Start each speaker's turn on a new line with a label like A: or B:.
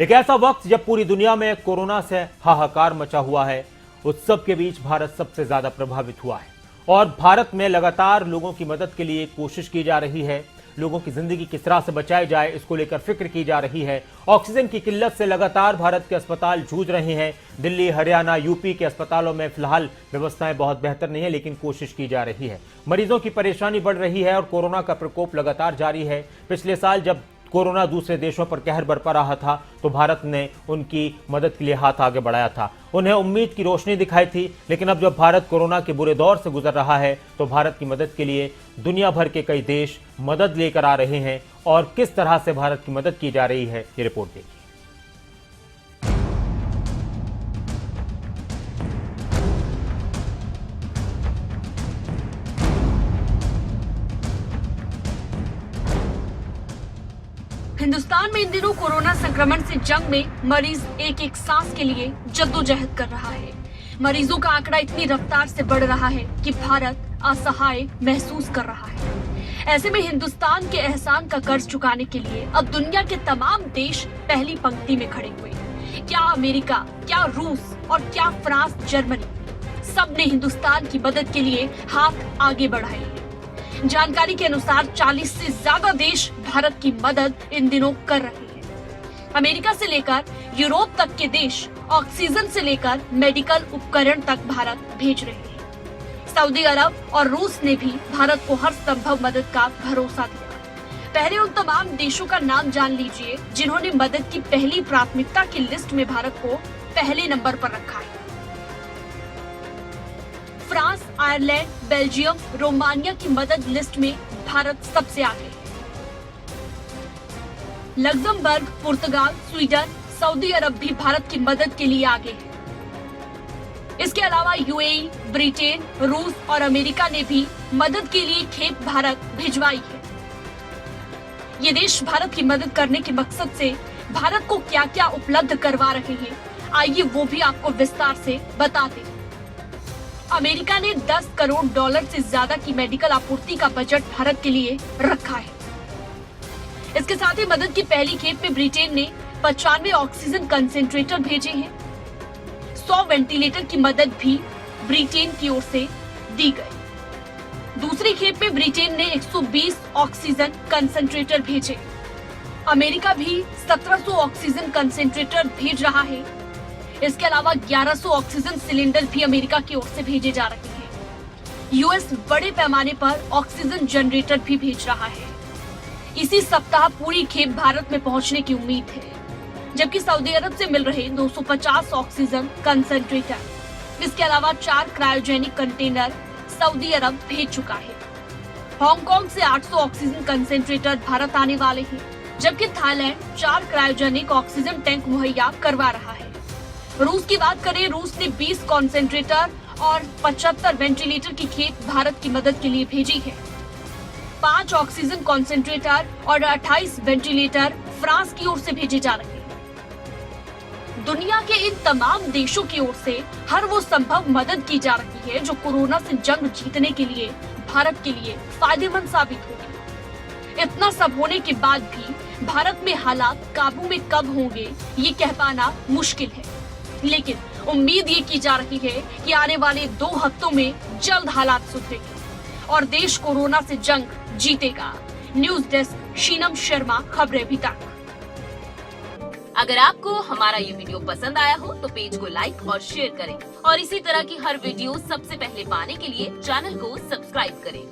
A: एक ऐसा वक्त जब पूरी दुनिया में कोरोना से हाहाकार मचा हुआ है, उस सब के बीच भारत सबसे ज्यादा प्रभावित हुआ है और भारत में लगातार लोगों की मदद के लिए कोशिश की जा रही है। लोगों की जिंदगी किस तरह से बचाई जाए, इसको लेकर फिक्र की जा रही है। ऑक्सीजन की किल्लत से लगातार भारत के अस्पताल जूझ रहे हैं। दिल्ली, हरियाणा, यूपी के अस्पतालों में फिलहाल व्यवस्थाएं बहुत बेहतर नहीं है, लेकिन कोशिश की जा रही है। मरीजों की परेशानी बढ़ रही है और कोरोना का प्रकोप लगातार जारी है। पिछले साल जब कोरोना दूसरे देशों पर कहर बरपा रहा था तो भारत ने उनकी मदद के लिए हाथ आगे बढ़ाया था, उन्हें उम्मीद की रोशनी दिखाई थी। लेकिन अब जब भारत कोरोना के बुरे दौर से गुजर रहा है तो भारत की मदद के लिए दुनिया भर के कई देश मदद लेकर आ रहे हैं और किस तरह से भारत की मदद की जा रही है, ये रिपोर्ट देखिए।
B: हिंदुस्तान में इन दिनों कोरोना संक्रमण से जंग में मरीज एक एक सांस के लिए जद्दोजहद कर रहा है। मरीजों का आंकड़ा इतनी रफ्तार से बढ़ रहा है कि भारत असहाय महसूस कर रहा है। ऐसे में हिंदुस्तान के एहसान का कर्ज चुकाने के लिए अब दुनिया के तमाम देश पहली पंक्ति में खड़े हुए। क्या अमेरिका, क्या रूस और क्या फ्रांस, जर्मनी, सब ने हिंदुस्तान की मदद के लिए हाथ आगे बढ़ाए हैं। जानकारी के अनुसार 40 से ज्यादा देश भारत की मदद इन दिनों कर रहे हैं। अमेरिका से लेकर यूरोप तक के देश ऑक्सीजन से लेकर मेडिकल उपकरण तक भारत भेज रहे हैं। सऊदी अरब और रूस ने भी भारत को हर संभव मदद का भरोसा दिया। पहले उन तमाम देशों का नाम जान लीजिए जिन्होंने मदद की पहली प्राथमिकता की लिस्ट में भारत को पहले नंबर पर रखा है। फ्रांस, आयरलैंड, बेल्जियम, रोमानिया की मदद लिस्ट में भारत सबसे आगे है। लग्जमबर्ग, पुर्तगाल, स्वीडन, सऊदी अरब भी भारत की मदद के लिए आगे है। इसके अलावा यूएई, ब्रिटेन, रूस और अमेरिका ने भी मदद के लिए खेप भारत भिजवाई है। ये देश भारत की मदद करने के मकसद से भारत को क्या क्या उपलब्ध करवा रहे हैं, आइए वो भी आपको विस्तार से बताते हैं। अमेरिका ने $10 करोड़ से ज्यादा की मेडिकल आपूर्ति का बजट भारत के लिए रखा है। इसके साथ ही मदद की पहली खेप में ब्रिटेन ने 95 ऑक्सीजन कंसेंट्रेटर भेजे हैं। 100 वेंटिलेटर की मदद भी ब्रिटेन की ओर से दी गई। दूसरी खेप में ब्रिटेन ने 120 ऑक्सीजन कंसेंट्रेटर भेजे। अमेरिका भी 1700 ऑक्सीजन कंसेंट्रेटर भेज रहा है। इसके अलावा 1100 ऑक्सीजन सिलेंडर भी अमेरिका की ओर से भेजे जा रहे हैं। यूएस बड़े पैमाने पर ऑक्सीजन जनरेटर भी भेज रहा है। इसी सप्ताह पूरी खेप भारत में पहुंचने की उम्मीद है, जबकि सऊदी अरब से मिल रहे 250 ऑक्सीजन कंसेंट्रेटर, इसके अलावा 4 क्रायोजेनिक कंटेनर सऊदी अरब भेज चुका है। हांगकांग से 800 ऑक्सीजन कंसेंट्रेटर भारत आने वाले हैं, जबकि थाईलैंड 4 क्रायोजेनिक ऑक्सीजन टैंक मुहैया करवा रहा है। रूस की बात करें, रूस ने 20 कॉन्सेंट्रेटर और 75 वेंटिलेटर की खेप भारत की मदद के लिए भेजी है। 5 ऑक्सीजन कॉन्सेंट्रेटर और 28 वेंटिलेटर फ्रांस की ओर से भेजे जा रहे हैं। दुनिया के इन तमाम देशों की ओर से हर वो संभव मदद की जा रही है जो कोरोना से जंग जीतने के लिए भारत के लिए फायदेमंद साबित होगी। इतना सब होने के बाद भी भारत में हालात काबू में कब होंगे ये कह पाना मुश्किल है, लेकिन उम्मीद ये की जा रही है कि आने वाले 2 हफ्तों में जल्द हालात सुधरेंगे और देश कोरोना से जंग जीतेगा। न्यूज डेस्क, शीनम शर्मा, खबरें अभी तक।
C: अगर आपको हमारा ये वीडियो पसंद आया हो तो पेज को लाइक और शेयर करें और इसी तरह की हर वीडियो सबसे पहले पाने के लिए चैनल को सब्सक्राइब करें।